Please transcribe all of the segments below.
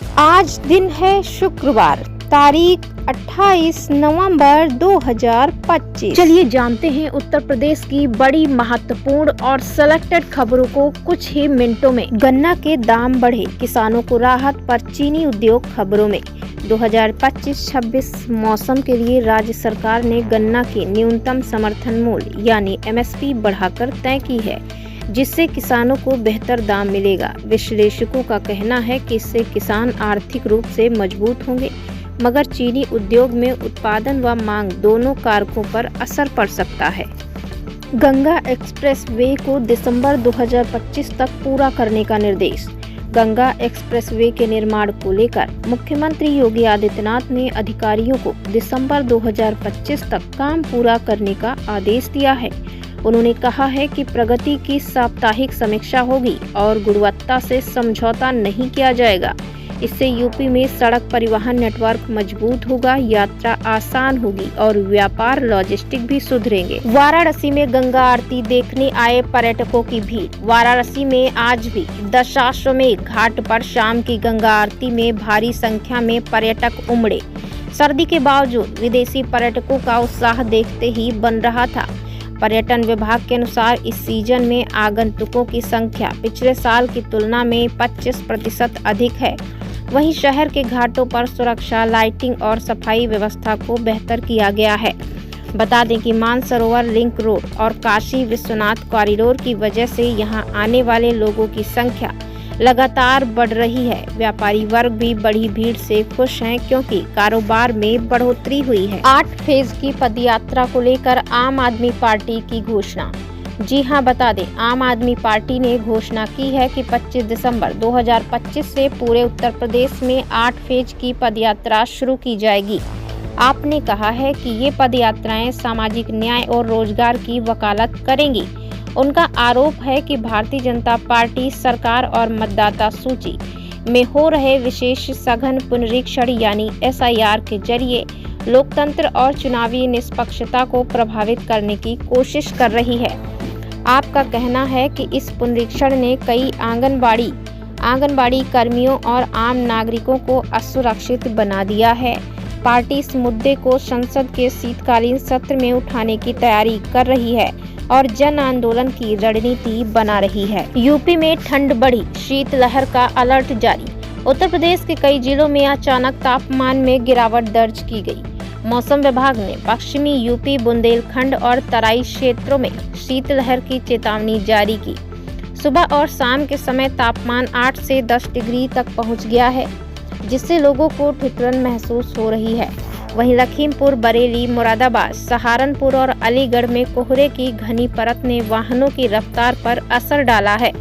आज दिन है शुक्रवार, तारीख 28 नवंबर 2025। चलिए जानते हैं उत्तर प्रदेश की बड़ी महत्वपूर्ण और सिलेक्टेड खबरों को कुछ ही मिनटों में। गन्ना के दाम बढ़े, किसानों को राहत पर चीनी उद्योग खबरों में। 2025-26 मौसम के लिए राज्य सरकार ने गन्ना की न्यूनतम समर्थन मूल्य यानी MSP बढ़ाकर तय की है, जिससे किसानों को बेहतर दाम मिलेगा। विश्लेषकों का कहना है कि इससे किसान आर्थिक रूप से मजबूत होंगे, मगर चीनी उद्योग में उत्पादन व मांग दोनों कारकों पर असर पड़ सकता है। गंगा एक्सप्रेस वे को दिसंबर 2025 तक पूरा करने का निर्देश। गंगा एक्सप्रेस वे के निर्माण को लेकर मुख्यमंत्री योगी आदित्यनाथ ने अधिकारियों को दिसंबर 2025 तक काम पूरा करने का आदेश दिया है। उन्होंने कहा है कि प्रगति की साप्ताहिक समीक्षा होगी और गुणवत्ता से समझौता नहीं किया जाएगा। इससे यूपी में सड़क परिवहन नेटवर्क मजबूत होगा, यात्रा आसान होगी और व्यापार लॉजिस्टिक भी सुधरेंगे। वाराणसी में गंगा आरती देखने आए पर्यटकों की भीड़। वाराणसी में आज भी दशाश्वमेध घाट पर शाम की गंगा आरती में भारी संख्या में पर्यटक उमड़े। सर्दी के बावजूद विदेशी पर्यटकों का उत्साह देखते ही बन रहा था। पर्यटन विभाग के अनुसार इस सीजन में आगंतुकों की संख्या पिछले साल की तुलना में 25% अधिक है। वहीं शहर के घाटों पर सुरक्षा, लाइटिंग और सफाई व्यवस्था को बेहतर किया गया है। बता दें कि मानसरोवर लिंक रोड और काशी विश्वनाथ कॉरिडोर की वजह से यहां आने वाले लोगों की संख्या लगातार बढ़ रही है। व्यापारी वर्ग भी बड़ी भीड़ से खुश हैं, क्योंकि कारोबार में बढ़ोतरी हुई है। 8 फेज की पदयात्रा को लेकर आम आदमी पार्टी की घोषणा। जी हां, बता दें, आम आदमी पार्टी ने घोषणा की है कि 25 दिसंबर 2025 से पूरे उत्तर प्रदेश में 8 फेज की पदयात्रा शुरू की जाएगी। आपने कहा है कि ये पदयात्राएं सामाजिक न्याय और रोजगार की वकालत करेंगी। उनका आरोप है कि भारतीय जनता पार्टी सरकार और मतदाता सूची में हो रहे विशेष सघन पुनरीक्षण यानी SIR के जरिए लोकतंत्र और चुनावी निष्पक्षता को प्रभावित करने की कोशिश कर रही है। आपका कहना है कि इस पुनरीक्षण ने कई आंगनबाड़ी कर्मियों और आम नागरिकों को असुरक्षित बना दिया है। पार्टी इस मुद्दे को संसद के शीतकालीन सत्र में उठाने की तैयारी कर रही है और जन आंदोलन की रणनीति बना रही है। यूपी में ठंड बढ़ी, शीतलहर का अलर्ट जारी। उत्तर प्रदेश के कई जिलों में अचानक तापमान में गिरावट दर्ज की गई। मौसम विभाग ने पश्चिमी यूपी, बुंदेलखंड और तराई क्षेत्रों में शीतलहर की चेतावनी जारी की। सुबह और शाम के समय तापमान 8 से 10 डिग्री तक पहुंच गया है, जिससे लोगों को ठिठुरन महसूस हो रही है। वहीं लखीमपुर, बरेली, मुरादाबाद, सहारनपुर और अलीगढ़ में कोहरे की घनी परत ने वाहनों की रफ्तार पर असर डाला है।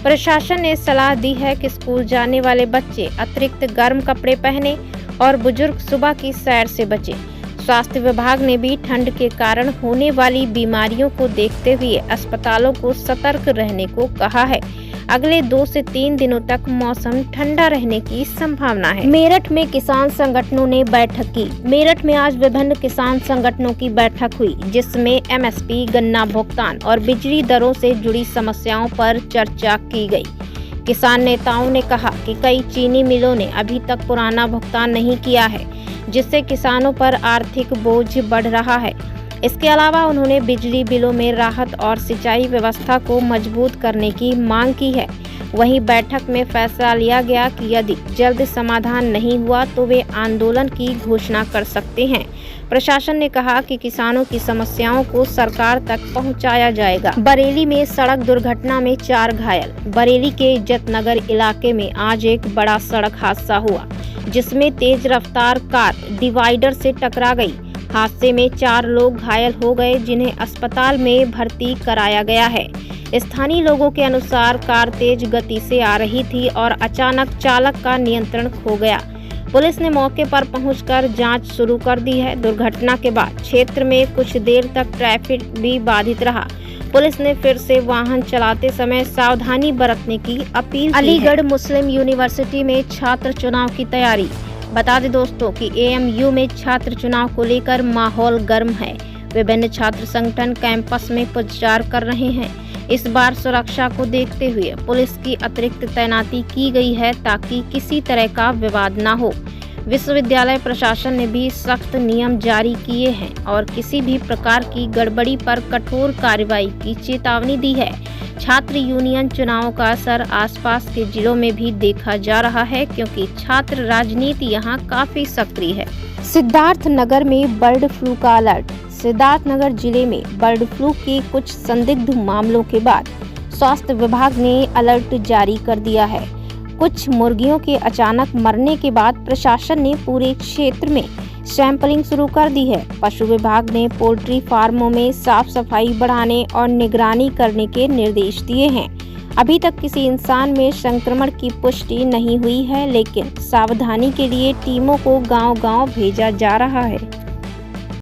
प्रशासन ने सलाह दी है कि स्कूल जाने वाले बच्चे अतिरिक्त गर्म कपड़े पहने और बुजुर्ग सुबह की सैर से बचें। स्वास्थ्य विभाग ने भी ठंड के कारण होने वाली बीमारियों को देखते हुए अस्पतालों को सतर्क रहने को कहा है। अगले 2 से 3 दिनों तक मौसम ठंडा रहने की संभावना है। मेरठ में किसान संगठनों ने बैठक की। मेरठ में आज विभिन्न किसान संगठनों की बैठक हुई, जिसमें MSP, गन्ना भुगतान और बिजली दरों से जुड़ी समस्याओं पर चर्चा की गई। किसान नेताओं ने कहा कि कई चीनी मिलों ने अभी तक पुराना भुगतान नहीं किया है, जिससे किसानों पर आर्थिक बोझ बढ़ रहा है। इसके अलावा उन्होंने बिजली बिलों में राहत और सिंचाई व्यवस्था को मजबूत करने की मांग की है। वहीं बैठक में फैसला लिया गया कि यदि जल्द समाधान नहीं हुआ तो वे आंदोलन की घोषणा कर सकते हैं। प्रशासन ने कहा कि किसानों की समस्याओं को सरकार तक पहुंचाया जाएगा। बरेली में सड़क दुर्घटना में 4 घायल। बरेली के इज्जत नगर इलाके में आज एक बड़ा सड़क हादसा हुआ, जिसमें तेज रफ्तार कार डिवाइडर से टकरा गई। हादसे में 4 लोग घायल हो गए, जिन्हें अस्पताल में भर्ती कराया गया है। स्थानीय लोगों के अनुसार कार तेज गति से आ रही थी और अचानक चालक का नियंत्रण खो गया। पुलिस ने मौके पर पहुंचकर जांच शुरू कर दी है। दुर्घटना के बाद क्षेत्र में कुछ देर तक ट्रैफिक भी बाधित रहा। पुलिस ने फिर से वाहन चलाते समय सावधानी बरतने की अपील की है। अलीगढ़ मुस्लिम यूनिवर्सिटी में छात्र चुनाव की तैयारी। बता दें दोस्तों कि AMU में छात्र चुनाव को लेकर माहौल गर्म है। विभिन्न छात्र संगठन कैंपस में प्रचार कर रहे हैं। इस बार सुरक्षा को देखते हुए पुलिस की अतिरिक्त तैनाती की गई है ताकि किसी तरह का विवाद न हो। विश्वविद्यालय प्रशासन ने भी सख्त नियम जारी किए हैं और किसी भी प्रकार की गड़बड़ी पर कठोर कार्रवाई की चेतावनी दी है। छात्र यूनियन चुनावों का असर आसपास के जिलों में भी देखा जा रहा है क्योंकि छात्र राजनीति यहां काफी सक्रिय है। सिद्धार्थनगर में बर्ड फ्लू का अलर्ट। सिद्धार्थनगर जिले में बर्ड फ्लू के कुछ संदिग्ध मामलों के बाद स्वास्थ्य विभाग ने अलर्ट जारी कर दिया है। कुछ मुर्गियों के अचानक मरने के बाद प्रशासन ने पूरे क्षेत्र में सैंपलिंग शुरू कर दी है। पशु विभाग ने पोल्ट्री फार्मों में साफ सफाई बढ़ाने और निगरानी करने के निर्देश दिए हैं। अभी तक किसी इंसान में संक्रमण की पुष्टि नहीं हुई है, लेकिन सावधानी के लिए टीमों को गांव-गांव भेजा जा रहा है।